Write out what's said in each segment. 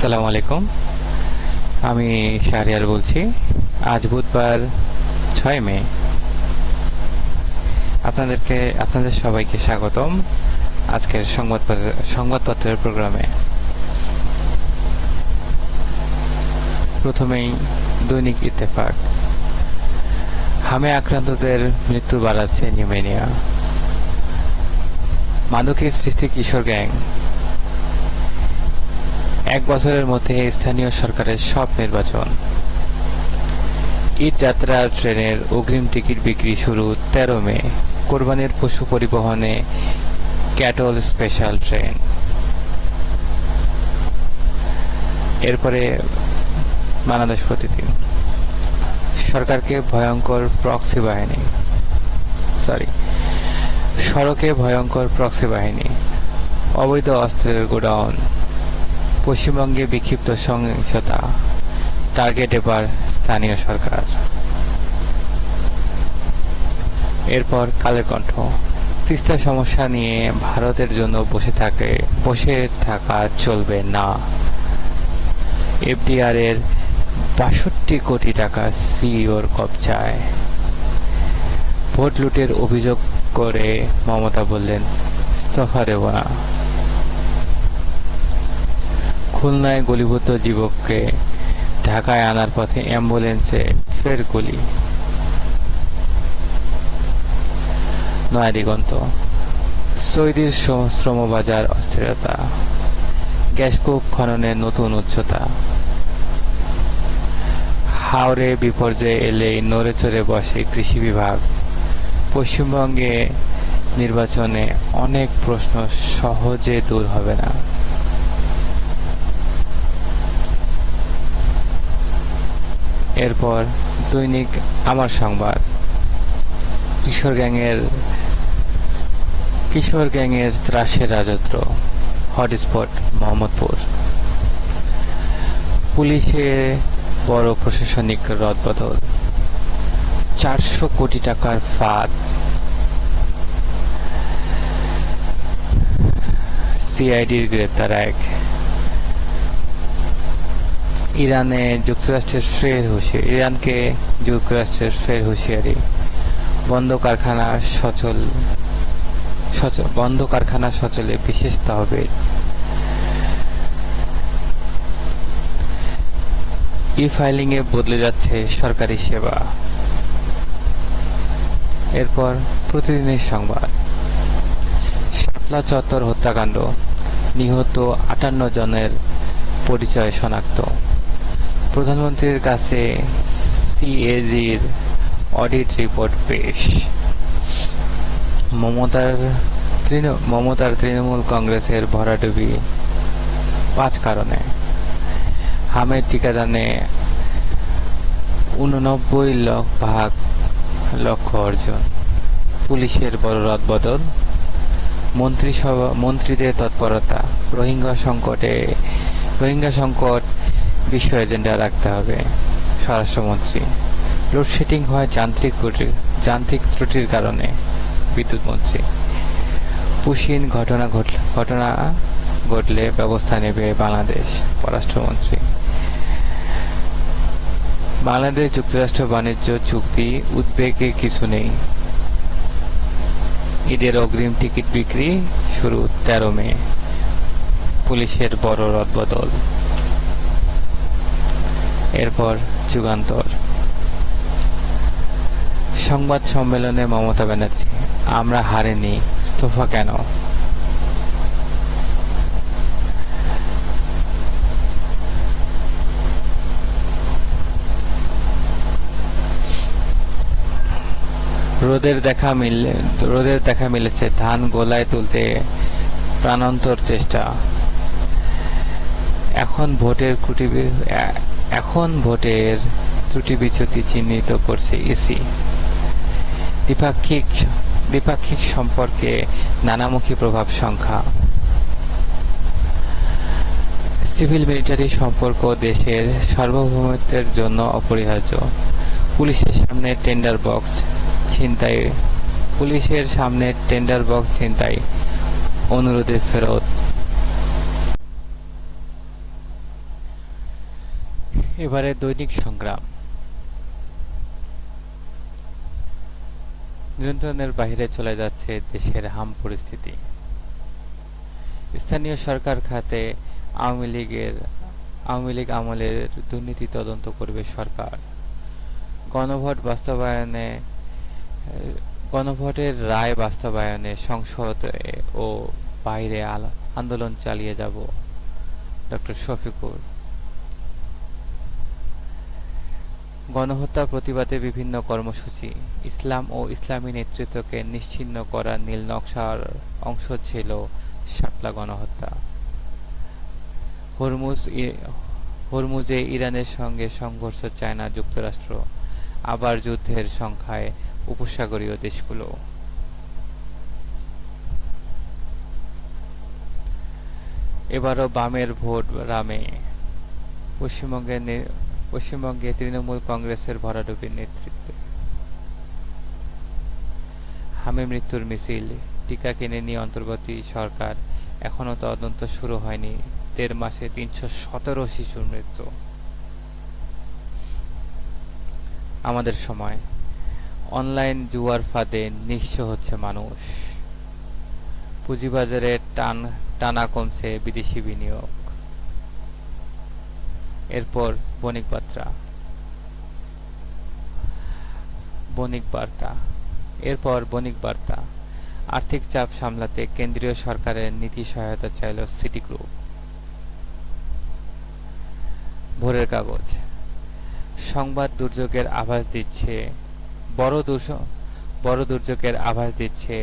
আসসালামু আলাইকুম। আমি শাহরিয়ার বলছি। আজ বুধবার 6 মে। আপনাদের সবাইকে স্বাগতম আজকের সংবাদপত্রের প্রোগ্রামে। প্রথমেই দৈনিক ইত্তেফাক। হামে আক্রান্তদের মৃত্যু বাড়াচ্ছে নিউমোনিয়া। মাদকের সৃষ্টি কিশোর গ্যাং। 1 বছরের মধ্যে স্থানীয় সরকারের সব নির্বাচন। ঈদ যাত্রার ট্রেনের অগ্রিম টিকিট বিক্রি শুরু 13 মে। কোরবানির পশু পরিবহনে ক্যাটল স্পেশাল ট্রেন। এরপরে বাংলাদেশ প্রতিদিন। সরকারকে ভয়ঙ্কর প্রক্সি বাহিনী সড়কে ভয়ঙ্কর প্রক্সি বাহিনী। অবৈধ অস্ত্রের গোডাউন। পশ্চিমবঙ্গে বিক্ষিপ্ত সহিংসতা। টার্গেট এবার স্থানীয় সরকার। এরপর কালের কণ্ঠ। তিস্তা সমস্যা নিয়ে ভারতের জন্য বসে থাকা চলবে না। এফডিআর এর ৬২ কোটি টাকা সিইওর কবজায়। ভোট লুটের অভিযোগ করে মমতা বললেন, ইস্তফা দেব না। খুলনায় গুলিবিদ্ধ যুবককে ঢাকায় আনার পথে অ্যাম্বুলেন্সে ফের গুলি। নয়া দিগন্ত। সৌদির শ্রমবাজার অস্থিরতা। গ্যাসকূপ খননের নতুন উচ্চতা। হাওরে বিপর্যয় এলেই নড়েচড়ে বসে কৃষি বিভাগ। পশ্চিমবঙ্গে নির্বাচনে অনেক প্রশ্ন সহজে দূর হবে না। এরপর দৈনিক আমার সংবাদ। কিশোর গ্যাংয়ের ত্রাসের রাজত্ব। হটস্পট মোহাম্মদপুর। পুলিশে বড় প্রশাসনিক রদবদল। ৪০০ কোটি টাকার ফাঁদ। সিআইডির গ্রেপ্তার এক। ইরানকে যুক্তরাষ্ট্রের ফের হুঁশিয়ারি। বন্ধ কারখানা সচলে বিশেষ তহবিল। ফাইলিং এ বদলে যাচ্ছে সরকারি সেবা। এরপর প্রতিদিনের সংবাদ। শাপলা চত্বর হত্যাকাণ্ড। নিহত ৫৮ জনের পরিচয় শনাক্ত। প্রধানমন্ত্রীর কাছে সিএজির অডিট রিপোর্ট পেশ। মমতার তৃণমূল কংগ্রেসের ভরাডুবি ৫ কারণে। হামের টিকাদানে ৮৯ লক্ষ অর্জন। পুলিশের বড় রদবদল। মন্ত্রীদের তৎপরতা। রোহিঙ্গা সংকট বিশ্ব এজেন্ডা রাখতে হবে। স্বরাষ্ট্রমন্ত্রী। লোডশেডিং হয় যান্ত্রিক ত্রুটির কারণে। বিদ্যুৎ মন্ত্রী। পুশিন ঘটনা ঘটলে ব্যবস্থা নেবে বাংলাদেশ। পররাষ্ট্রমন্ত্রী। বাংলাদেশ যুক্তরাষ্ট্র বাণিজ্য চুক্তি উদ্বেগে কিছু নেই। ঈদের অগ্রিম টিকিট বিক্রি শুরু 13 মে। পুলিশের বড় রদবদল। এরপর যুগান্তর। সংবাদ সম্মেলনে মমতা ব্যানার্জি, আমরা হারিনি, ইস্তফা কেন? রোদের দেখা মিলেছে। ধান গোলায় তুলতে প্রাণান্তর চেষ্টা। এখন ভোটের ত্রুটি বিচ্যুতি চিহ্নিত করছে ইসি। দ্বিপাক্ষিক সম্পর্কে নানামুখী প্রভাব সংখ্যা। সিভিল মিলিটারি সম্পর্ক দেশের সার্বভৌমত্বের জন্য অপরিহার্য। পুলিশের সামনে টেন্ডার বক্স ছিনতাই অনুরোধে ফেরত। এবারে দৈনিক সংগ্রাম। নিয়ন্ত্রণের বাইরে চলে যাচ্ছে দেশের হাম পরিস্থিতি। স্থানীয় সরকার খাতে আওয়ামী লীগ আমলের দুর্নীতি তদন্ত করবে সরকার। গণভোট বাস্তবায়নে গণভোটের রায় বাস্তবায়নে সংসদে ও বাইরে আন্দোলন চালিয়ে যাব ডক্টর শফিকুর। গণহত্যা প্রতিবাদে বিভিন্ন কর্মসূচি। ইসলাম ও ইসলামী নেতৃত্বকে নিশ্চিহ্ন করার নীল নকশার অংশ ছিল শাপলা গণহত্যা। হরমুজে ইরানের সঙ্গে সংঘর্ষ চায় না যুক্তরাষ্ট্র, আবার যুদ্ধের সংখ্যায় উপসাগরীয় দেশগুলো। এবারও বামের ভোট রামে। পশ্চিমবঙ্গে তৃণমূল কংগ্রেসের ভরাডুবির নেতৃত্বে। হামে মৃত্যুর মিছিল। টিকা কিনে নিয়ে অন্তর্বর্তী সরকার, এখনো তদন্ত শুরু হয়নি। ১.৫ মাসে ৩১৭ শিশুর মৃত্যু। আমাদের সময়। অনলাইন জুয়ার ফাঁদে নিঃস্ব হচ্ছে মানুষ। পুঁজিবাজারে টানা কমছে বিদেশি বিনিয়োগ। এরপর বণিক বার্তা। আর্থিক চাপ সামলাতে কেন্দ্রীয় সরকারের নীতি সহায়তা চাইল সিটি গ্রুপ। ভোরের কাগজ। সংবাদ দুর্যোগের আভাস দিচ্ছে বড় দুর্যোগের আভাস দিচ্ছে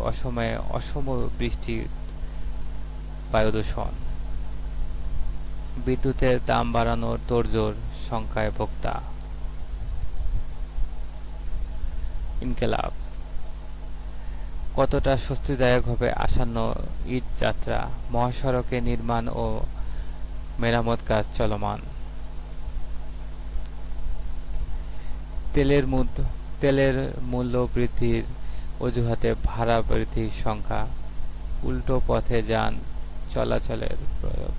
অসময়ে অসম বৃষ্টি, বায়ু দূষণ। বিদ্যুতের দাম বাড়ানোর তোড়জোড়, শঙ্কায় ভোক্তা। ইনকিলাব। কতটা স্বস্তিদায়ক হবে আসন্ন ঈদ যাত্রা, মহাসড়কে নির্মাণ ও মেরামত কাজ চলমান। তেলের মূল্য বৃদ্ধির অজুহাতে ভাড়া বৃদ্ধির সংখ্যা, উল্টো পথে যান চলাচলের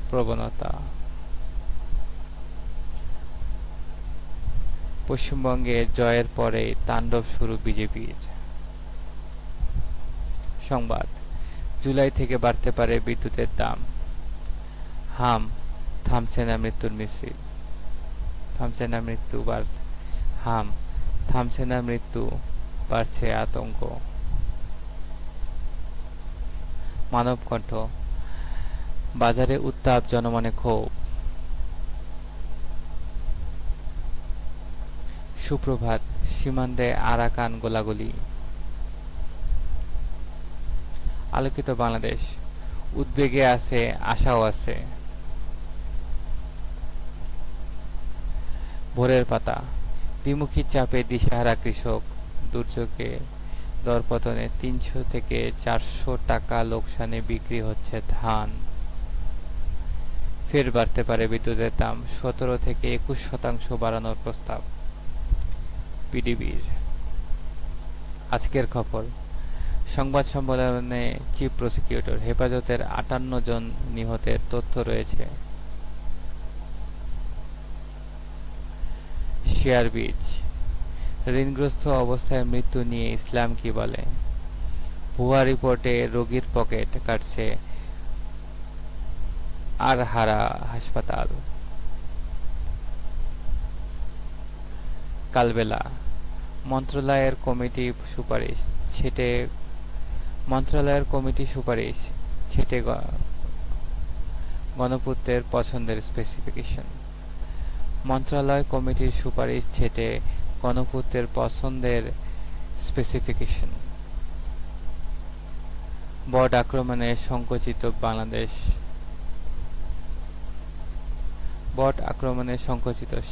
প্রবণতা। পশ্চিমবঙ্গে জয়ের পরে তাণ্ডব শুরু বিজেপির। সংবাদ। জুলাই থেকে বাড়তে পারে বিদ্যুতের দাম। হাম, থামছে না মৃত্যু, বাড়ছে আতঙ্ক। মানবকণ্ঠ। বাজারে উত্তাপ, জনমনে ক্ষোভ। সুপ্রভাত। সীমান্তে আরাকান গোলাগুলি। আলোকিত বাংলাদেশ। উদ্বেগে আছে, আশাও আছে। ভোরের পাতা। দ্বিমুখী চাপে দিশেহারা কৃষক। দুর্যোগে দরপতনে ৩০০ থেকে ৪০০ টাকা লোকসানে বিক্রি হচ্ছে ধান। ফের বাড়তে পারে বিদ্যুতের দাম, ১৭ থেকে ২১% বাড়ানোর প্রস্তাব পিডিবির। আজকের খবর। সংবাদ সম্মেলনে চিফ প্রসিকিউটর, হেফাজতের ৫৮ জন নিহতের তথ্য রয়েছে। শেয়ারবিজ। ঋণগ্রস্ত অবস্থায় মৃত্যু নিয়ে ইসলাম কি বলে? ভুয়া রিপোর্টে রোগীর পকেট কাটছে আরহারা হাসপাতাল। কালবেলা। মন্ত্রণালয়ের কমিটি সুপারিশ ছেটে গণপূর্তের পছন্দের স্পেসিফিকেশন। মন্ত্রণালয় কমিটির সুপারিশ ছেটে গণপূর্তের পছন্দের স্পেসিফিকেশন। বট আক্রমণে সংকুচিত বাংলাদেশ।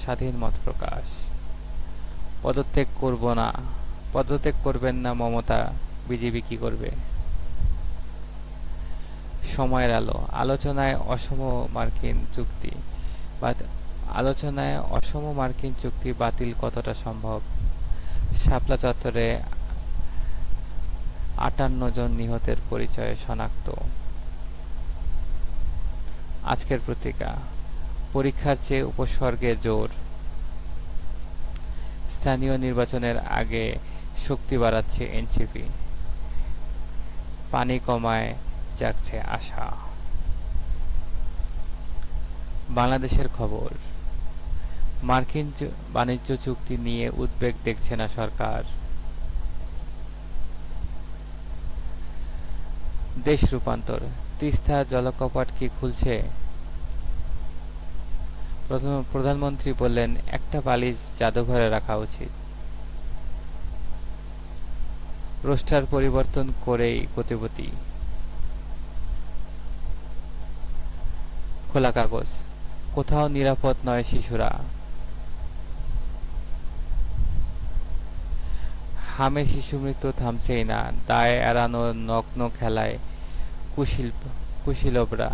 স্বাধীন মত প্রকাশ। পদত্যাগ করবেন না মমতা, বিজেপি কি করবে? সময়ের আলো। আলোচনায় অসম মার্কিন চুক্তি বাতিল কতটা সম্ভব? শাপলা চত্বরে ৫৮ জন নিহতের পরিচয় শনাক্ত। আজকের পত্রিকা, পরীক্ষার চেয়ে উপসর্গে জোর, স্থানীয় নির্বাচনের আগে শক্তি বাড়াচ্ছে এনসিপি, পানি কমায় জাগছে আশা। বাংলাদেশের খবর, মার্কিন বাণিজ্য চুক্তি নিয়ে উদ্বেগ দেখছে না সরকার। দেশ রূপান্তর, তিস্তা জলকপাট কি খুলছে? প্রধানমন্ত্রী বললেন একটা বালিশ জাদুঘরে রাখা উচিত। রোস্টার পরিবর্তন করেই কোটিপতি। খোলা কাগজ, কোথাও নিরাপদ নয় শিশুরা। হামে শিশু মৃত্যু থামছেই না, দায় এড়ানো নগ্ন খেলায় কুশীলবরা।